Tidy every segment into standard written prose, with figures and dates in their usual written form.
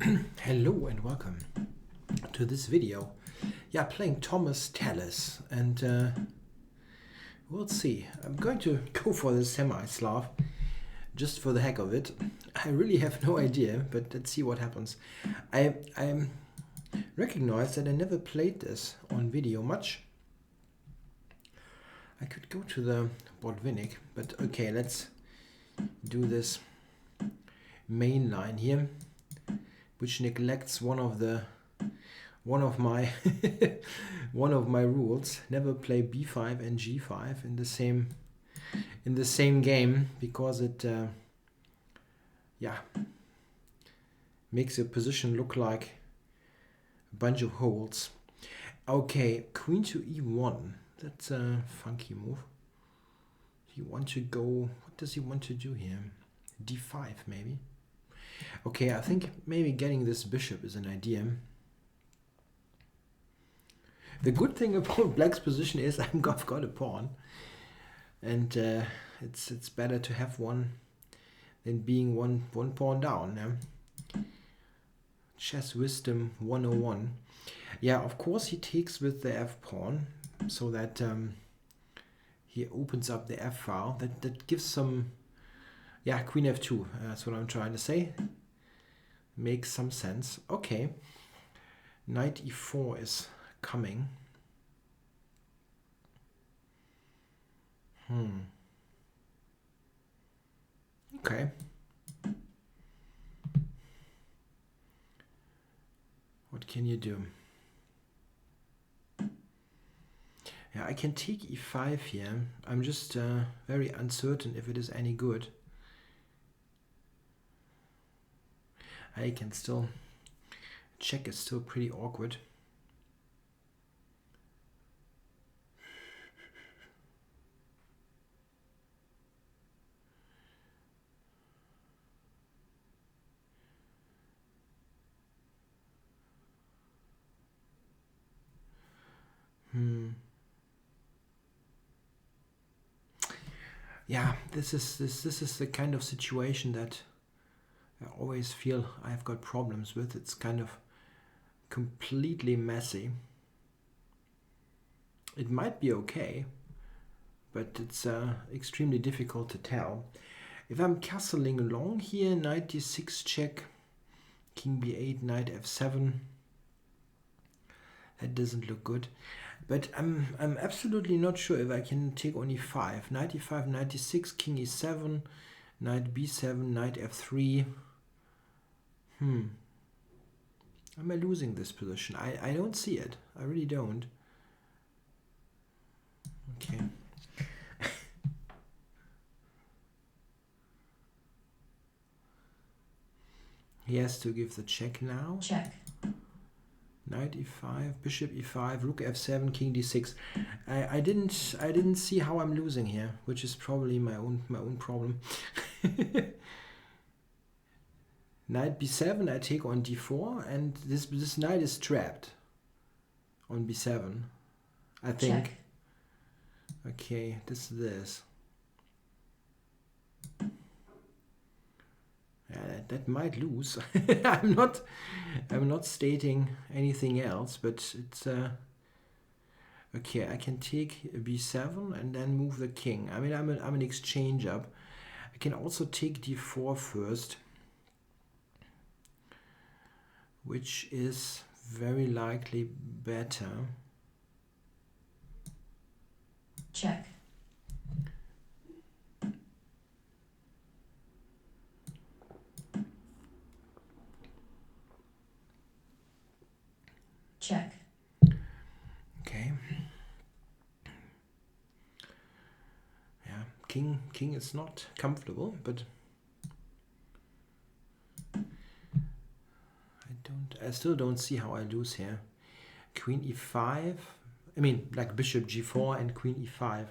Hello and welcome to this video. Yeah, playing ThomasTallis, and we'll see. I'm going to go for the semi-Slav just for the heck of it. I really have no idea, but let's see what happens. I recognize that I never played this on video much. I could go to the Botvinnik, but okay, let's do this main line here, which neglects one of my one of my rules. Never play b5 and g5 in the same game, because it makes your position look like a bunch of holes. Okay, queen to e1. That's a funky move. You want to go, what does he want to do here? d5 maybe. Okay, I think maybe getting this bishop is an idea. The good thing about black's position is I've got a pawn, and it's better to have one than being one pawn down. Yeah? Chess wisdom 101. Yeah, of course he takes with the f pawn, so that he opens up the f file. That gives some, yeah, queen f2. That's what I'm trying to say. Makes some sense. Okay, knight e4 is coming. Okay. What can you do? Yeah, I can take e5 here. I'm just very uncertain if it is any good. I can still check. It's still pretty awkward. Yeah, this is the kind of situation that I always feel I've got problems with. It's kind of completely messy. It might be okay, but it's extremely difficult to tell. If I'm castling along here, knight d6 check, king b8, knight f7, that doesn't look good. But I'm absolutely not sure if I can take on e5. Knight e5, knight d6, king e7, knight b7, knight f3. Am I losing this position? I don't see it. I really don't. Okay. He has to give the check now. Check. Knight e5, bishop e5, rook f7, king d6. I didn't see how I'm losing here, which is probably my own problem. Knight b7, I take on d4, and this knight is trapped on b7, I think. Check. Okay, this. Yeah, that might lose. I'm not stating anything else, but it's okay. I can take b7 and then move the king. I mean, I'm an exchange up. I can also take d4 first, which is very likely better. Check. Check. Okay. Yeah, king is not comfortable, but I still don't see how I lose here. Queen e5. I mean, like bishop g4 and queen e5,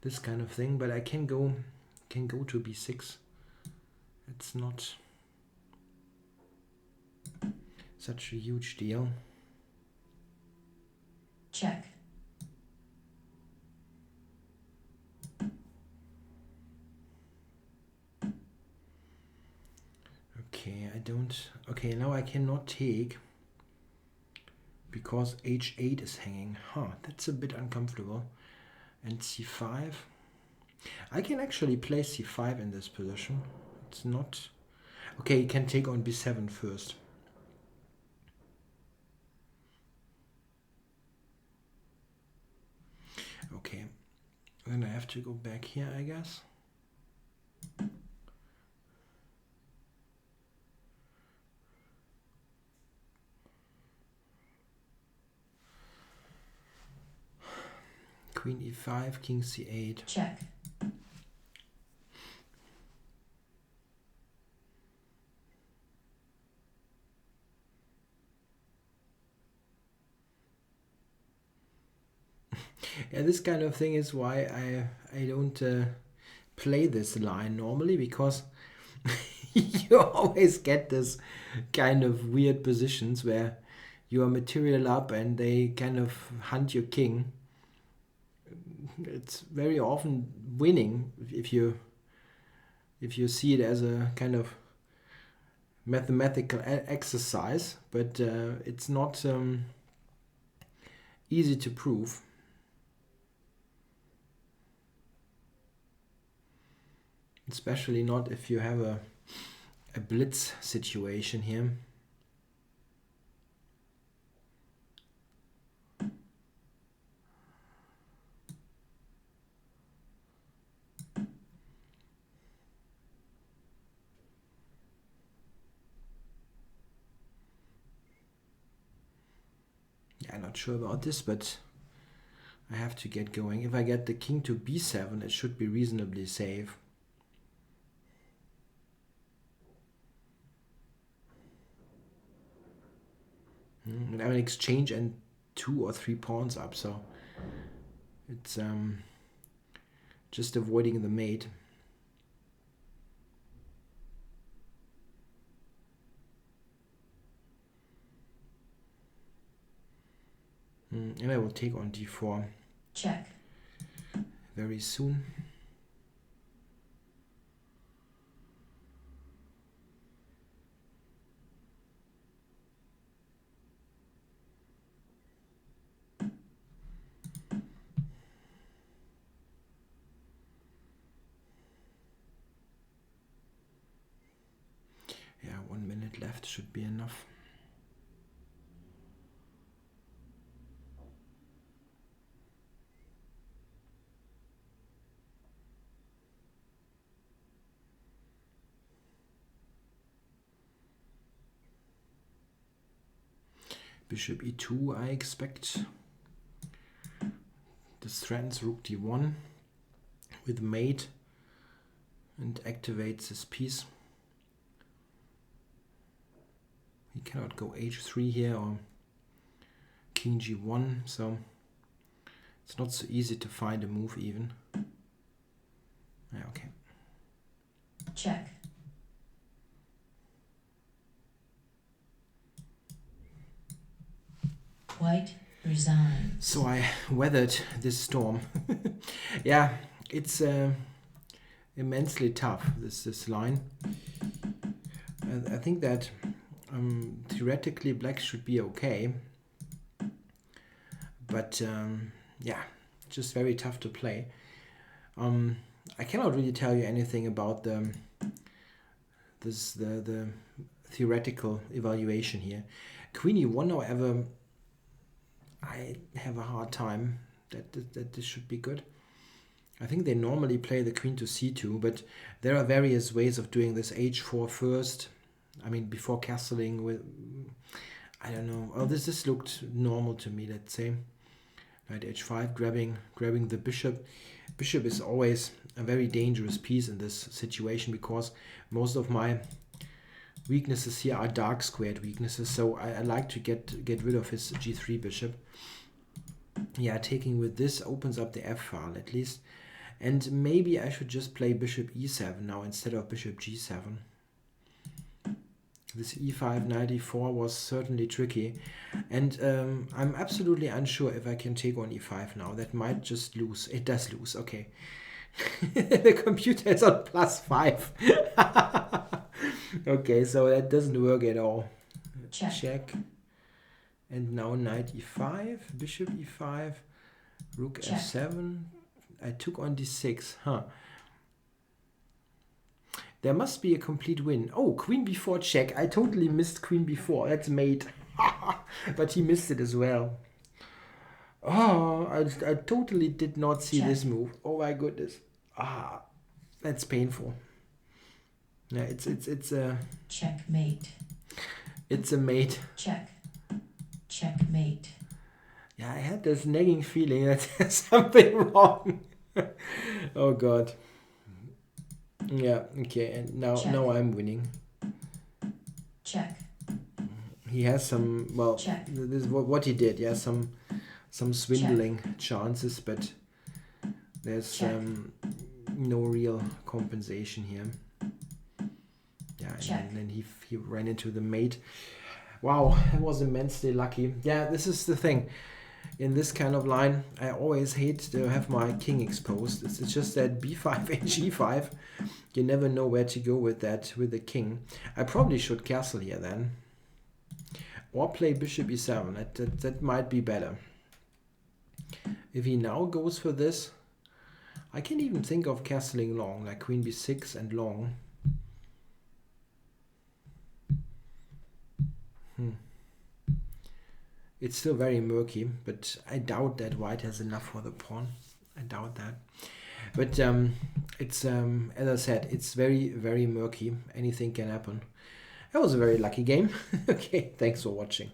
this kind of thing. But I can go to b6. It's not such a huge deal. Check. Okay, I don't. Okay, now I cannot take because h8 is hanging. That's a bit uncomfortable. And c5. I can actually play c5 in this position. It's not... Okay, he can take on b7 first. Okay, then I have to go back here, I guess. Queen e5, king c8. Check. Yeah, this kind of thing is why I don't play this line normally, because you always get this kind of weird positions where you are material up and they kind of hunt your king. It's very often winning if you see it as a kind of mathematical exercise, but it's not easy to prove. Especially not if you have a blitz situation here. Yeah, I'm not sure about this, but I have to get going. If I get the king to b7, it should be reasonably safe. And I have an exchange and 2 or 3 pawns up, so it's just avoiding the mate. And I will take on d4. Check. Very soon. Yeah, 1 minute left should be enough. Bishop e2, I expect. This threatens rook d1 with mate and activates this piece. He cannot go h3 here or king g1, so it's not so easy to find a move even. Yeah, okay. Check. White resigns. So I weathered this storm. Yeah, it's immensely tough, this line. I think that theoretically black should be okay, but yeah, just very tough to play. I cannot really tell you anything about the theoretical evaluation here. Queen e1, however, I have a hard time that this should be good. I think they normally play the queen to c2, but there are various ways of doing this. h4 first, I mean before castling with, I don't know. Oh, this looked normal to me, let's say. Knight h5, grabbing the bishop. Bishop is always a very dangerous piece in this situation because most of my weaknesses here are dark squared weaknesses, so I like to get rid of his g3 bishop. Yeah, taking with this opens up the f file at least. And maybe I should just play bishop e7 now instead of bishop g7. This e5 knight e4 was certainly tricky. And I'm absolutely unsure if I can take on e5 now. That might just lose. It does lose, okay. The computer is on +5. Okay, so that doesn't work at all. Check. Check. And now knight e5, bishop e5, rook Check. f7. I took on d6. Huh. There must be a complete win. Oh, queen b4 check. I totally missed queen b4. That's mate. But he missed it as well. Oh, I totally did not see Check. this move. Oh my goodness. Ah, that's painful. Yeah, it's a Checkmate. it's a mate. Check. Checkmate. Yeah, I had this nagging feeling that there's something wrong. Oh god. Yeah, okay, and now Check. I'm winning. Check. He has some, well, Check. this is what he did. Yeah, some swindling chances, but there's Check. no real compensation here. Yeah, Check. and then he ran into the mate. Wow, that was immensely lucky. Yeah, this is the thing. In this kind of line, I always hate to have my king exposed. It's just that b5 and g5. You never know where to go with that, with the king. I probably should castle here then. Or play bishop e7. That might be better. If he now goes for this, I can even think of castling long, like queen b6 and long. It's still very murky, but I doubt that white has enough for the pawn. I doubt that. But it's as I said, it's very, very murky. Anything can happen. That was a very lucky game. Okay, thanks for watching.